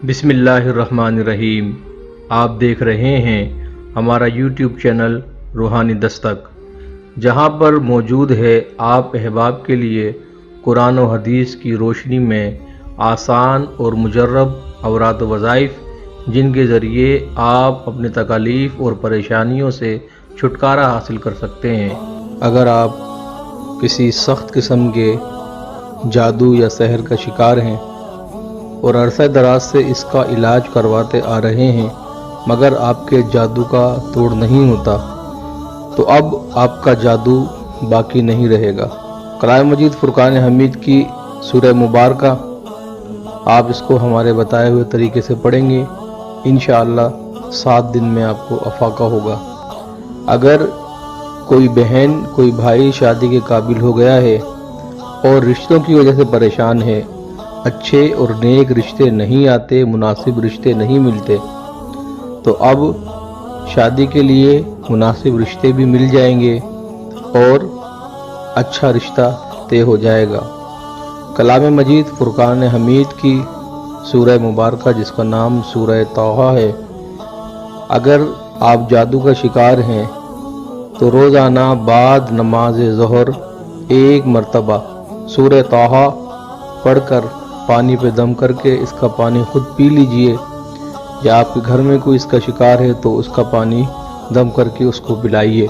بسم اللہ الرحمن الرحیم۔ آپ دیکھ رہے ہیں ہمارا یوٹیوب چینل روحانی دستک، جہاں پر موجود ہے آپ احباب کے لیے قرآن و حدیث کی روشنی میں آسان اور مجرب اوراد و وظائف، جن کے ذریعے آپ اپنے تکالیف اور پریشانیوں سے چھٹکارا حاصل کر سکتے ہیں۔ اگر آپ کسی سخت قسم کے جادو یا سحر کا شکار ہیں اور عرصہ دراز سے اس کا علاج کرواتے آ رہے ہیں مگر آپ کے جادو کا توڑ نہیں ہوتا، تو اب آپ کا جادو باقی نہیں رہے گا۔ کلام مجید فرقان حمید کی سورہ مبارکہ آپ اس کو ہمارے بتائے ہوئے طریقے سے پڑھیں گے، انشاءاللہ 7 دن میں آپ کو افاقہ ہوگا۔ اگر کوئی بہن کوئی بھائی شادی کے قابل ہو گیا ہے اور رشتوں کی وجہ سے پریشان ہے، اچھے اور نیک رشتے نہیں آتے، مناسب رشتے نہیں ملتے، تو اب شادی کے لیے مناسب رشتے بھی مل جائیں گے اور اچھا رشتہ طے ہو جائے گا۔ کلام مجید فرقان حمید کی سورہ مبارکہ جس کا نام سورہ طٰہٰ ہے، اگر آپ جادو کا شکار ہیں تو روزانہ بعد نماز ظہر 1 مرتبہ سورہ طٰہٰ پڑھ کر پانی پہ دم کر کے اس کا پانی خود پی لیجئے، یا آپ کے گھر میں کوئی اس کا شکار ہے تو اس کا پانی دم کر کے اس کو پلائیے۔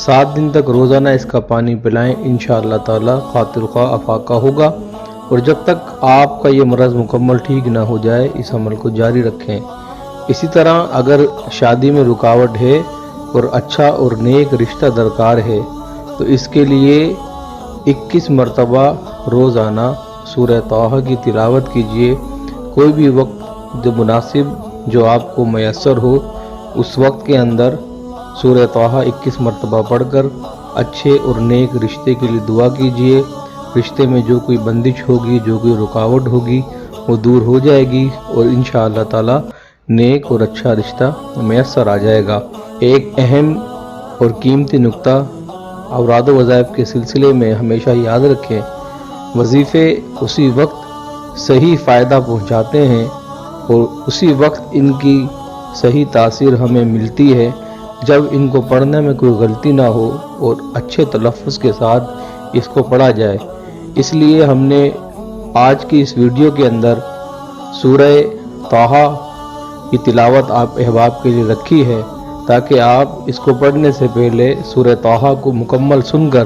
7 دن تک روزانہ اس کا پانی پلائیں، انشاءاللہ تعالی خاطر خواہ افاقہ ہوگا۔ اور جب تک آپ کا یہ مرض مکمل ٹھیک نہ ہو جائے اس عمل کو جاری رکھیں۔ اسی طرح اگر شادی میں رکاوٹ ہے اور اچھا اور نیک رشتہ درکار ہے تو اس کے لیے 21 مرتبہ روزانہ سورہ طٰہٰ کی تلاوت کیجئے۔ کوئی بھی وقت جو مناسب جو آپ کو میسر ہو اس وقت کے اندر سورہ طٰہٰ 21 مرتبہ پڑھ کر اچھے اور نیک رشتے کے لیے دعا کیجئے۔ رشتے میں جو کوئی بندش ہوگی، جو کوئی رکاوٹ ہوگی وہ دور ہو جائے گی اور انشاءاللہ تعالی نیک اور اچھا رشتہ میسر آ جائے گا۔ ایک اہم اور قیمتی نقطہ اوراد و وظائف کے سلسلے میں ہمیشہ یاد رکھیں، وظیفے اسی وقت صحیح فائدہ پہنچاتے ہیں اور اسی وقت ان کی صحیح تاثیر ہمیں ملتی ہے جب ان کو پڑھنے میں کوئی غلطی نہ ہو اور اچھے تلفظ کے ساتھ اس کو پڑھا جائے۔ اس لیے ہم نے آج کی اس ویڈیو کے اندر سورہ طٰہٰ کی تلاوت آپ احباب کے لیے رکھی ہے تاکہ آپ اس کو پڑھنے سے پہلے سورہ طٰہٰ کو مکمل سن کر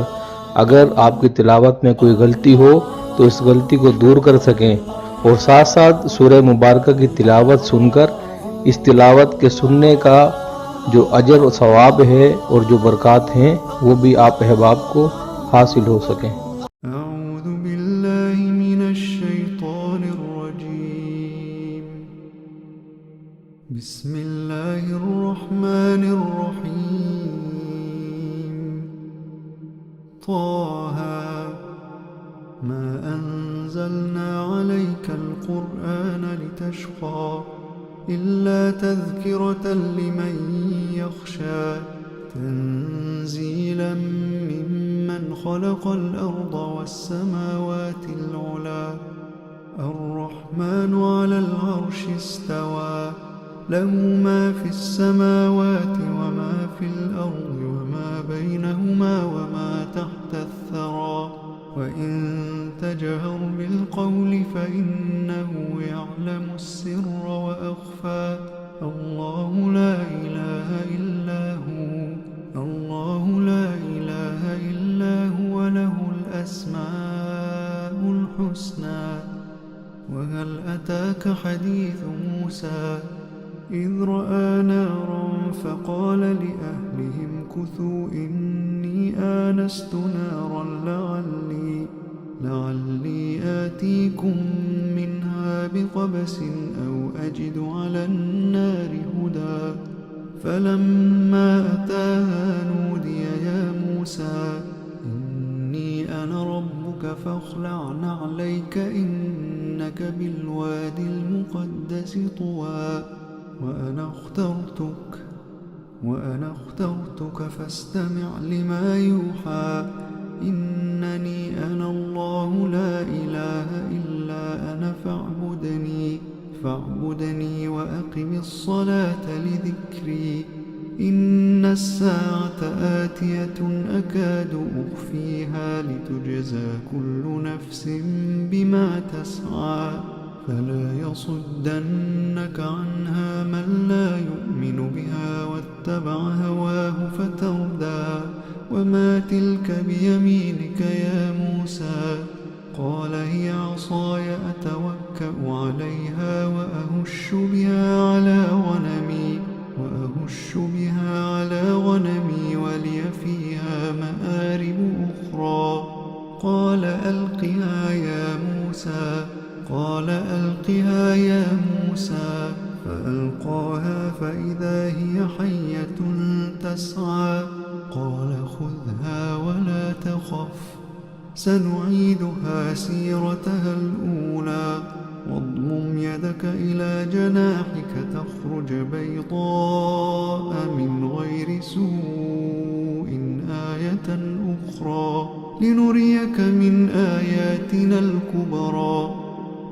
اگر آپ کی تلاوت میں کوئی غلطی ہو تو اس غلطی کو دور کر سکیں، اور ساتھ ساتھ سورہ مبارکہ کی تلاوت سن کر اس تلاوت کے سننے کا جو اجر و ثواب ہے اور جو برکات ہیں وہ بھی آپ احباب کو حاصل ہو سکیں۔ اعوذ باللہ من الشیطان الرجیم، بسم اللہ الرحمن الرحیم، طٰہٰ ما انزلنا علیک القرآن لتشقى إلا تذکرة لمن یخشى تنزیلا ممن خلق الأرض والسماوات العلى الرحمن على العرش استوى له ما في السماوات وما في الأرض وما بينهما وما تحت الثرى وإن تجهر بالقول فإنه يعلم السر وأخفى الله لا إله إلا هو الله لا إله إلا هو له الأسماء الحسنى وهل أتاك حديث موسى إذ رأى نارا فقال لأهلهم كثوا إني آنست نارا لعلي آتيكم منها بقبس أو أجد على النار هدى فلما أتاها نودي يا موسى إني أنا ربك فاخلع نعليك إنك بالوادي المقدس طوى وأنا اخترتك فاستمع لما يوحى إنني أنا الله لا إله إلا أنا فاعبدني فاعبدني وأقم الصلاة لذكري إن الساعة آتية أكاد أخفيها لتجزى كل نفس بما تسعى فلا يصدنك عنها من لا يؤمن بها واتبع هواه فتردى وما تلك بيمينك يا موسى قال هي عصاي أتوكأ عليها وأهش بها على غنمي ولي فيها مآرب أخرى قال ألقها يا موسى فألقاها فإذا هي حية تسعى قال خذها ولا تخف سنعيدها سيرتها الأولى واضمم يدك إلى جناحك تخرج بيضاء من غير سوء آية أخرى لنريك من آياتنا الكبرى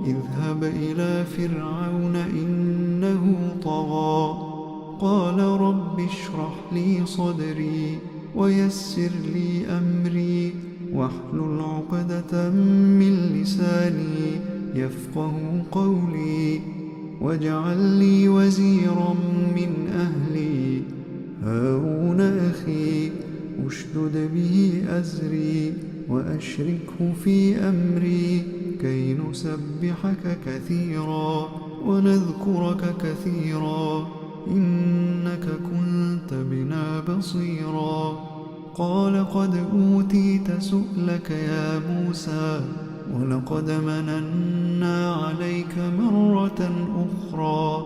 اذهب إلى فرعون إنه طغى قال رب اشرح لي صدري ويسر لي أمري واحلل عقدة من لساني يفقه قولي واجعل لي وزيرا من أهلي هارون أخي أشدد به أزري وأشركه في أمري كي نسبحك كثيرا ونذكرك كثيرا إنك كنت بنا بصيرا قال قد أوتيت سؤلك يا موسى ولقد مننا عليك مرة أخرى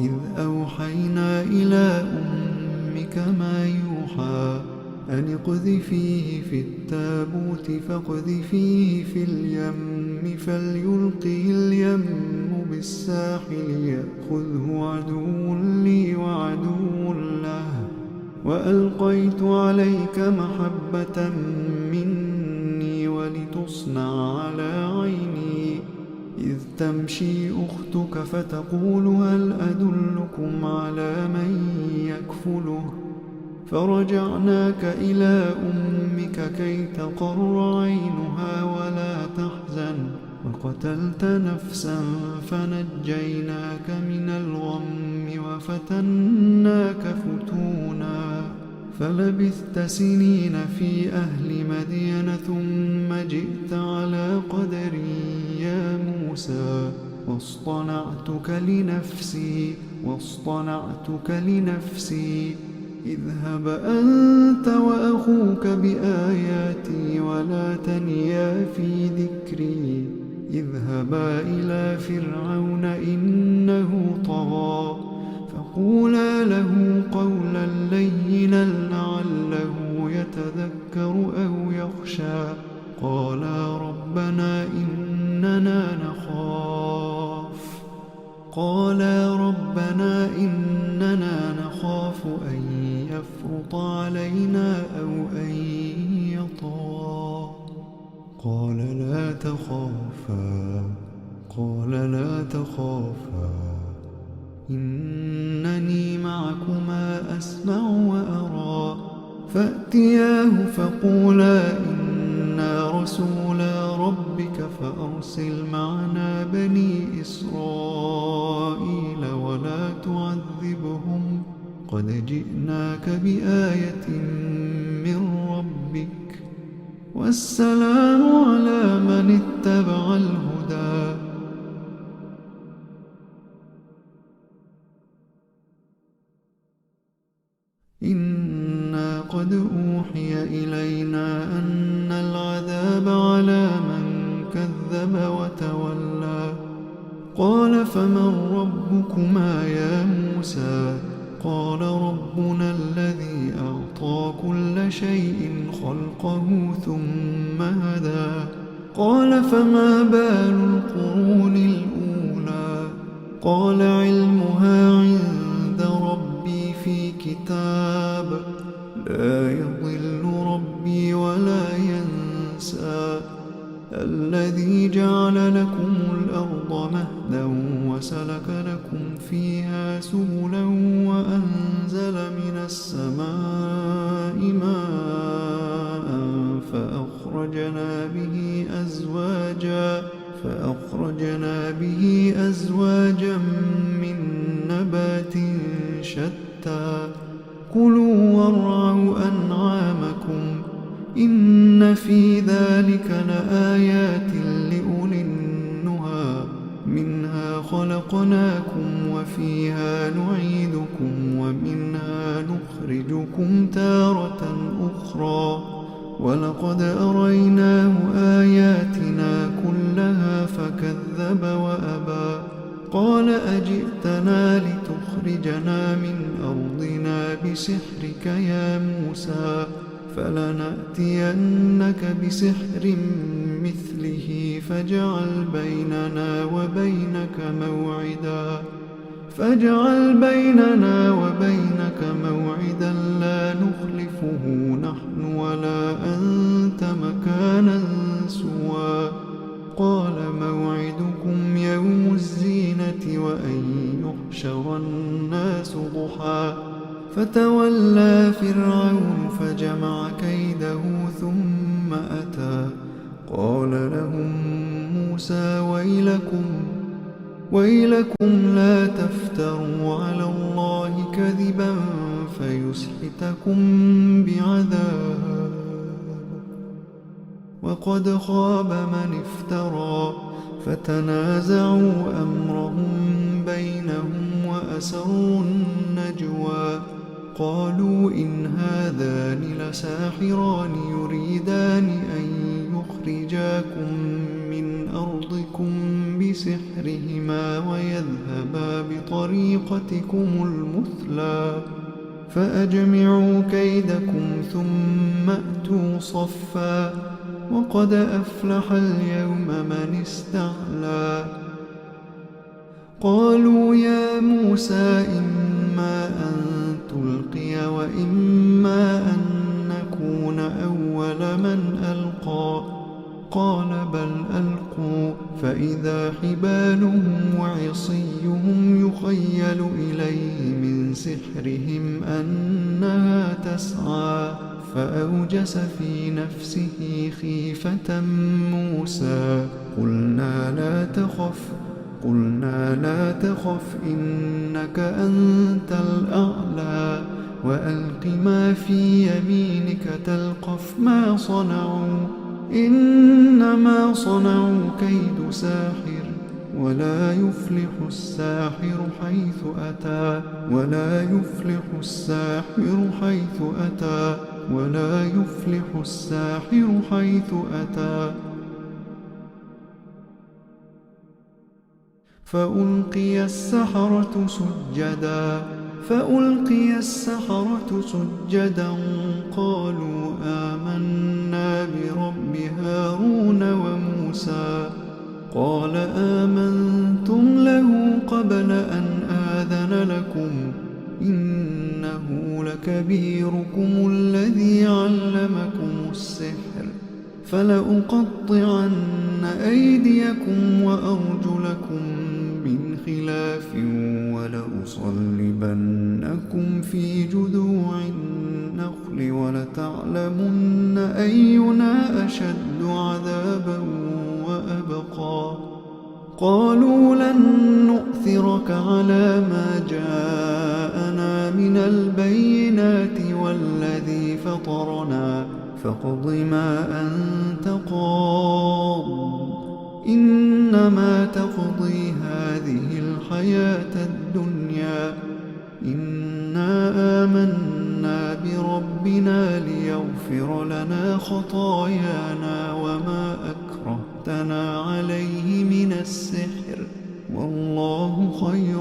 إذ أوحينا إلى أمك ما يوحى أن اقذفيه في التابوت فاقذفيه في اليم فليلقه اليم بالساحل يأخذه عدو لي وعدو له وألقيت عليك محبة مني ولتصنع على عيني إذ تمشي أختك فتقول هل أدلكم على من يكفله فرجعناك إلى أمك كي تقر عينها ولا تحزن وقتلت نفسا فنجيناك من الغم وفتناك فتونا فلبثت سنين في أهل مدين ثم جئت على قدري يا موسى واصطنعتك لنفسي اذهب أنت وأخوك بآياتي ولا تنيا في ذكري اذهبا إلى فرعون إنه طغى فقولا له قولا لينا لعله يتذكر أو يخشى قالا ربنا إننا نخاف أن يفرط علينا أو أن يطغى قال لا تخافا إنني معكما أسمع وأرى فأتياه فقولا إنا رسولا ربك فأرسل معنا بني إسرائيل ولا تعذبهم قد جئناك بآية من ربك والسلام على من اتبع الهدى إنا قد أوحي إلينا أن العذاب على من كذب وتولى قال فمن ربكما يا موسى قال ربنا الذي أعطى كل شيء خلقه ثم هدى قال فما بال القرون الأولى قال علمها عند ربي في كتاب لا يضل ربي ولا ينسى الذي جعل لكم الأرض مهدا وسلك لكم فيها سبلا وأنزل من السماء ماء فأخرجنا به أزواجا من نبات شتى كلوا وارعوا أنعامكم إن في ذلك لآيات لأولي النهى منها خلقناكم وفيها نعيدكم ومنها نخرجكم تارة أخرى ولقد أريناه آياتنا كلها فكذب وأبى قال أجئتنا لتخرجنا من أرضنا بسحرك يا موسى فلنأتينك بسحر مثله فاجعل بيننا وبينك موعدا لا نخلفه نحن ولا أنت مكانا سوى قال موعدكم يوم الزينة وأن يحشر الناس ضحى فتولى فرعون فجمع كيده ثم أتى قال لهم موسى ويلكم لا تفتروا على الله كذبا فيسحتكم بعذاب وقد خاب من افترى فتنازعوا أمرهم بينهم وأسروا النجوى قالوا إن هذان لساحران يريدان أن يخرجاكم من أرضكم بسحرهما ويذهبا بطريقتكم المثلى فأجمعوا كيدكم ثم أتوا صفا وقد أفلح اليوم من استعلى قالوا يا موسى إما أن تلقي وإما أن نكون أول من ألقى قال بل ألقوا فإذا حبالهم وعصيهم يخيل إليه من سحرهم أنها تسعى فأوجس في نفسه خيفة موسى قلنا لا تخف إنك أنت الأعلى وألق ما في يمينك تلقف ما صنعوا إنما صنعوا كيد ساحر ولا يفلح الساحر حيث أتى فألقي السحرة سجدا قالوا آمنا برب هارون وموسى قال آمنتم له قبل أن آذن لكم إنه لكبيركم الذي علمكم السحر فلأقطعن أيديكم وأرجلكم من خلاف ولأصلبنكم في جذوع النخل ولتعلمن أينا أشد عذابا وأبقى قالوا لن نؤثرك على ما جاءنا من البينات والذي فطرنا فاقض ما أنت قاض إنما تقضي هذه الحياة الدنيا إنا آمنا بربنا ليغفر لنا خطايانا وما أكرهتنا عليه من السحر والله خير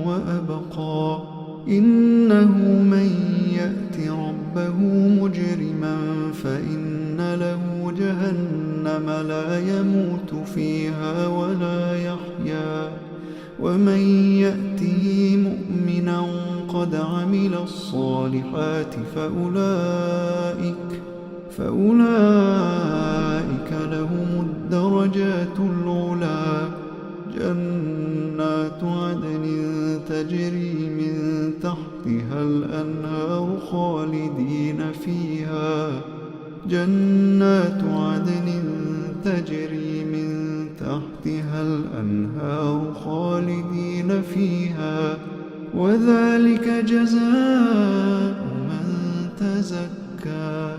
وأبقى إنه من يأت ربه مجرما فإن له جهنم لا يموت فيها ولا يحيا ومن يأته مؤمنا قد عمل الصالحات فأولئك لهم الدرجات العلى جنات عدن تجري من تحتها الأنهار خالدين فيها جنات عدن تجري من تحتها الأنهار خالدين فيها وذلك جزاء من تزكى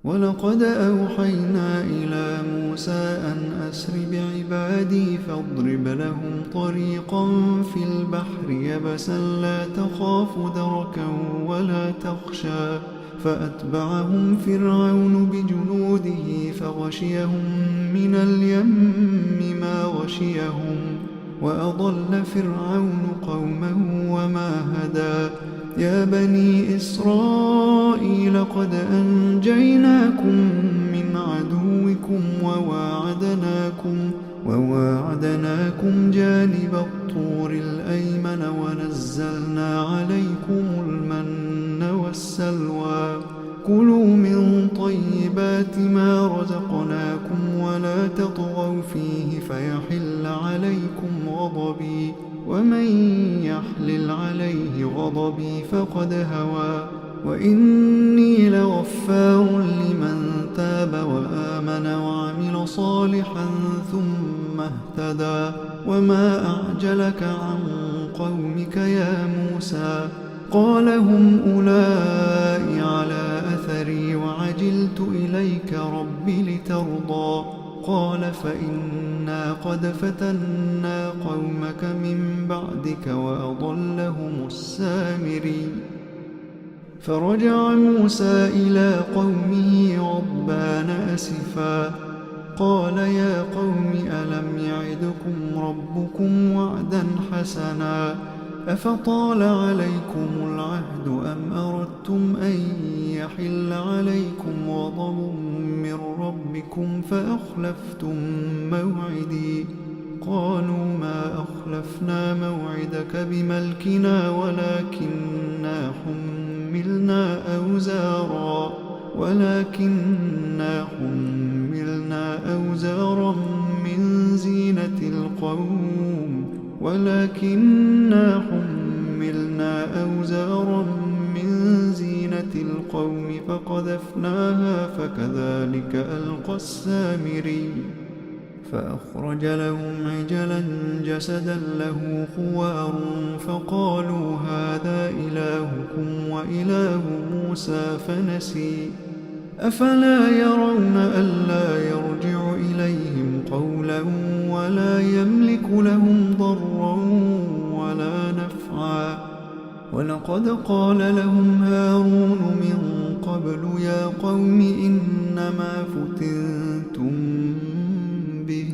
ولقد أوحينا إلى موسى أن أسر بعبادي فاضرب لهم طريقا في البحر يبسا لا تخاف دركا ولا تخشى فأتبعهم فرعون بجنوده فغشيهم من اليم ما غشيهم وأضل فرعون قومه وما هدى يا بني إسرائيل قد أنجيناكم من عدوكم وواعدناكم جانب الطور الأيمن ونزلنا عليكم المن والسلوى كلوا من طيبات ما رزقناكم ولا تطغوا فيه فيحل عليكم غضبي ومن يحلل عليه غضبي فقد هوى وإني لغفار لمن تاب وآمن وعمل صالحا ثم اهتدى وما أعجلك عن قومك يا موسى قال هم أولئك على أثري وعجلت إليك رب لترضى قال فإنا قد فتنا قومك من بعدك وأضلهم السامري فرجع موسى إلى قومه غضبان أسفا قال يا قوم ألم يعدكم ربكم وعدا حسنا أفطال عليكم العهد أم أردتم أن يحل عليكم غضب من ربكم فأخلفتم موعدي قالوا ما أخلفنا موعدك بملكنا ولكننا حملنا أوزارا من زينة القوم فقذفناها فكذلك ألقى السامري فأخرج لهم عجلا جسدا له خوار فقالوا هذا إلهكم وإله موسى فنسي أفلا يرون ألا يرجع إليهم قولا ولا يملك لهم ضرا ولا نفعا ولقد قال لهم هارون من قبل يا قوم إنما فتنتم به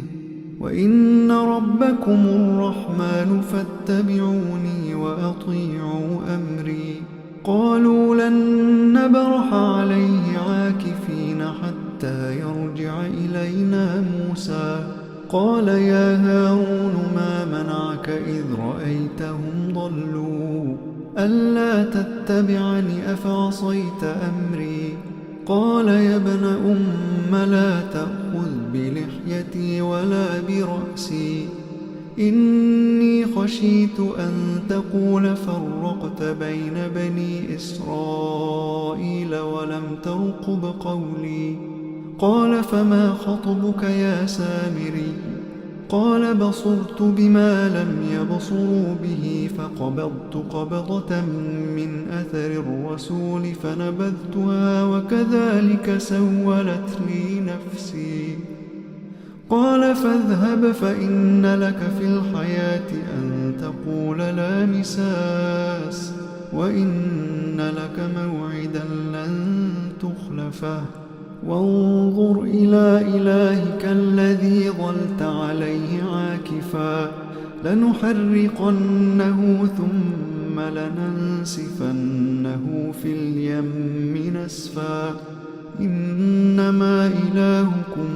وإن ربكم الرحمن فاتبعوني وأطيعوا أمري قالوا لن نبرح عليه عاكفين حتى يرجع إلينا موسى قال يا هارون ما منعك إذ رأيتهم ضلوا ألا تتبعني أفعصيت أمري قال يا ابن أم لا تأخذ بلحيتي ولا برأسي إني خشيت أن تقول فرقت بين بني إسرائيل ولم ترقب قولي قال فما خطبك يا سامري قال بصرت بما لم يبصروا به فقبضت قبضة من أثر الرسول فنبذتها وكذلك سولت لي نفسي قال فاذهب فإن لك في الحياة أن تقول لا مساس وإن لك موعدا لن تخلفه وانظر إلى إلهك الذي ظلت عليه عاكفا لنحرقنه ثم لننسفنه في اليم نسفا إنما إلهكم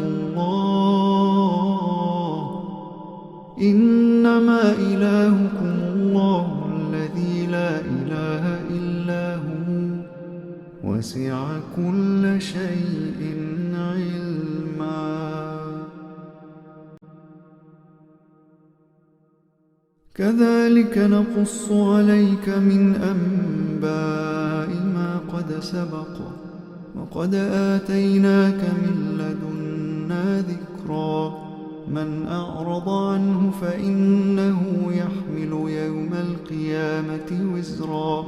الله الذي لا إله إلا هو وسع كل شيء علما كذلك نقص عليك من أنباء ما قد سبق وقد آتيناك من لدنا ذكرا من أعرض عنه فإنه يحمل يوم القيامة وزرا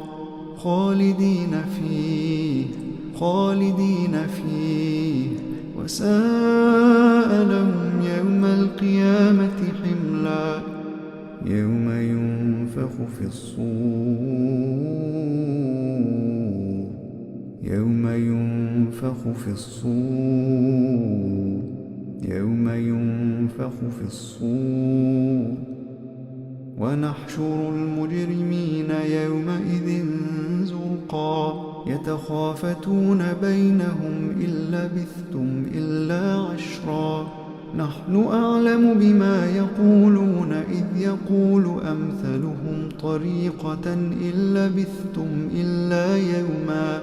خالدين فيه وساء لهم يوم القيامة حملا يوم ينفخ في الصور ونحشر المجرمين يومئذ زرقا يتخافتون بينهم إن لبثتم إلا عشرا نحن أعلم بما يقولون إذ يقول أمثلهم طريقة إن لبثتم إلا يوما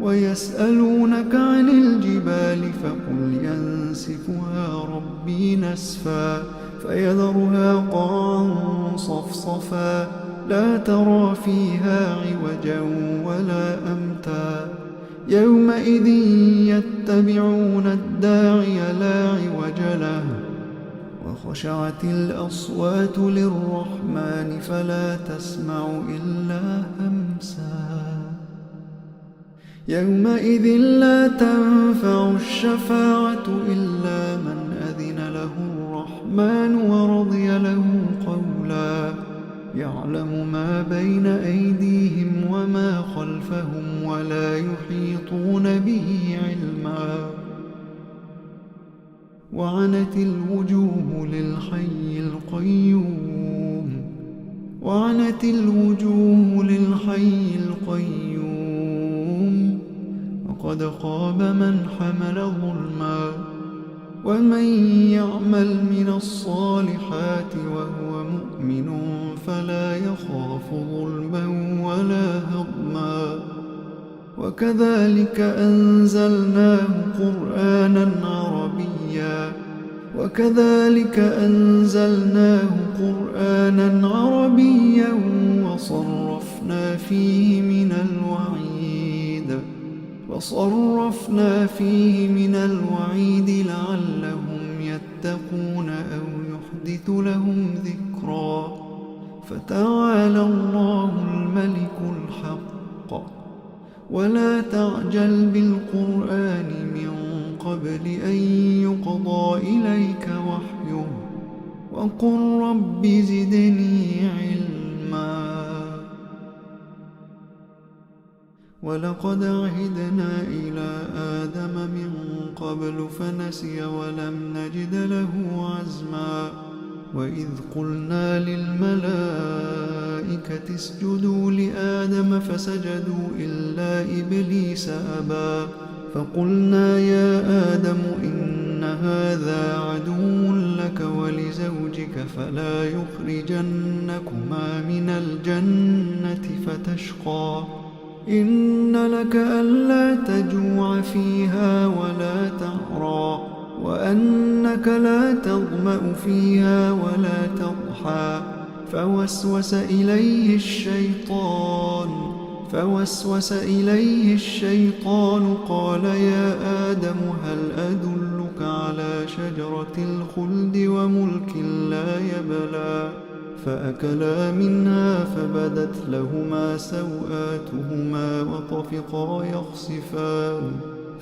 ويسألونك عن الجبال فقل ينسفها ربي نسفا فيذرها قاعا صفصفا لا ترى فيها عوجا ولا أمتا يومئذ يتبعون الداعي لا عوج له وخشعت الأصوات للرحمن فلا تسمع إلا همسا يومئذ لا تنفع الشفاعة إلا من أذن له الرحمن ورضي له قولا يعلم ما بين أيديهم وما خلفهم ولا يحيطون به علما وعنت الوجوه للحي القيوم وقد خاب من حمل ظلما ومن يعمل من الصالحات وهو مؤمن فلا يخاف ظلما ولا هضما وكذلك أنزلناه قرآنا عربيا وصرفنا فيه من الوعيد لعلهم يتقون أو يحدث لهم ذكرا فتعالى الله الملك الحق ولا تعجل بالقرآن من قبل أن يقضى إليك وحيه وقل رب زدني علما ولقد عهدنا إلى آدم من قبل فنسي ولم نجد له عزما وإذ قلنا للملائكة اسجدوا لآدم فسجدوا إلا إبليس أبى فقلنا يا آدم إن هذا عدو لك ولزوجك فلا يخرجنكما من الجنة فتشقى إن لك ألا تجوع فيها ولا تعرى وأنك لا تظمأ فيها ولا تضحى فوسوس إليه الشيطان قال يا آدم هل أدلك على شجرة الخلد وملك لا يبلى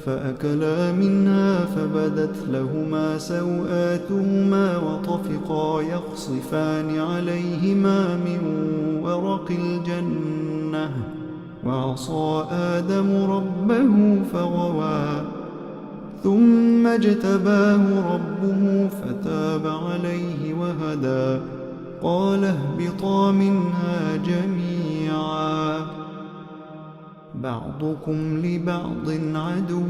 فأكلا منها فبدت لهما سوآتهما وطفقا يخصفان عليهما من ورق الجنة وعصى آدم ربه فغوى ثم اجتباه ربه فتاب عليه وهدى قال اهبطا منها جميعا بعضكم لبعض عدو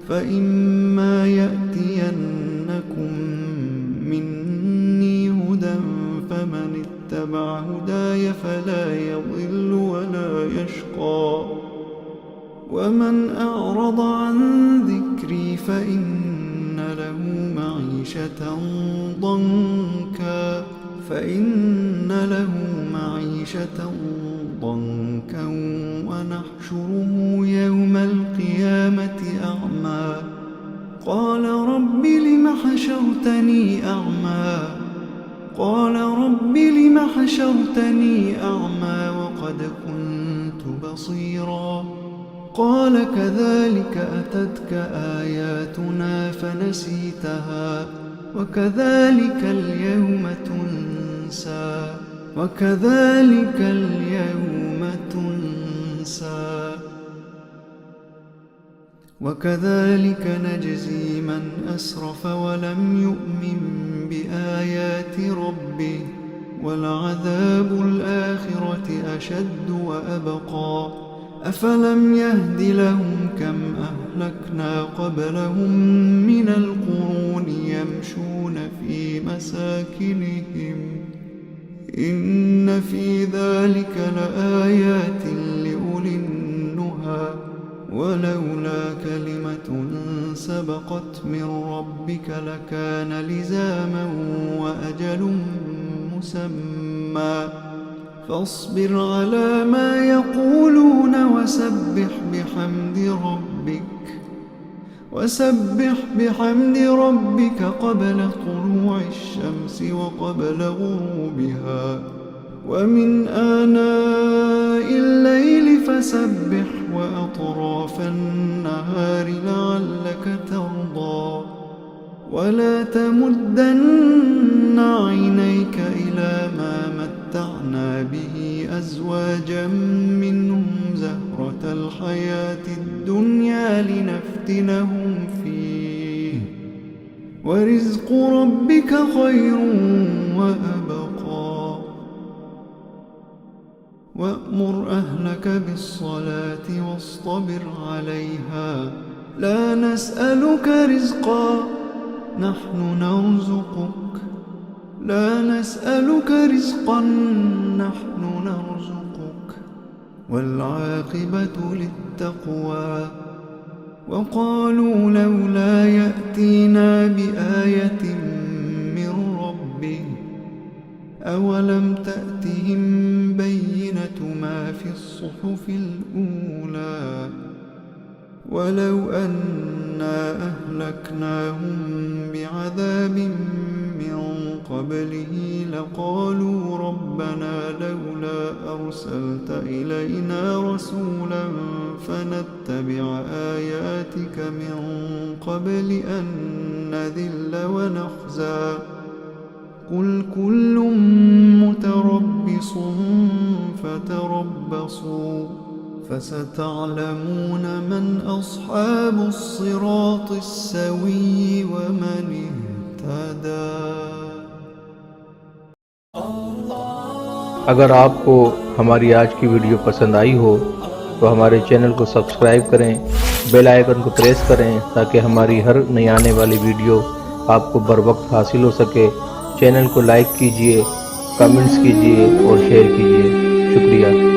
فإما يأتينكم مني هدى فمن اتبع هداي فلا يضل ولا يشقى ومن أعرض عن ذكري فإن له معيشة ضنكا له معيشة ضنكا ونحشره يوم القيامة أعمى قال رب لم حشرتني أعمى قال رب لم حشرتني أعمى وقد كنت بصيرا قال كذلك أتتك آياتنا فنسيتها وكذلك اليوم تنسى وكذلك نجزي من أسرف ولم يؤمن بآيات ربه ولعذاب الآخرة أشد وأبقى أفلم يهد لهم كم أهلكنا قبلهم من القرون يمشون في مساكنهم إن في ذلك لآيات لأولي النهى ولولا كلمة سبقت من ربك لكان لزاما وأجل مسمى فاصبر على ما يقولون وسبح بحمد ربك قبل طلوع الشمس وقبل غروبها ومن آناء الليل فسبح وأطراف النهار لعلك ترضى ولا تمدن عينيك إلى ما متعنا به أزواجا منهم زهرة الحياة الدنيا لنفتنهم فيه ورزق ربك خير وأبقى وأمر أهلك بالصلاة واصطبر عليها لا نسألك رزقا نحن نرزقك والعاقبة للتقوى وقالوا لولا يأتينا بآية من ربه أولم تأتهم بينة ما في الصحف الأولى ولو أنا أهلكناهم بعذاب من قبله لقالوا ربنا لولا أرسلت إلينا رسولا فنتبع آياتك من قبل أن نذل ونخزى قل كل متربص فتربصوا فستعلمون من أصحاب الصراط السوي ومن اهتدى। अगर आपको हमारी आज की वीडियो पसंद आई हो तो हमारे चैनल को सब्सक्राइब करें, बेल आइकन को प्रेस करें ताकि हमारी हर नई आने वाली वीडियो आपको बर वक्त हासिल हो सके। चैनल को लाइक कीजिए, कमेंट्स कीजिए और शेयर कीजिए। शुक्रिया।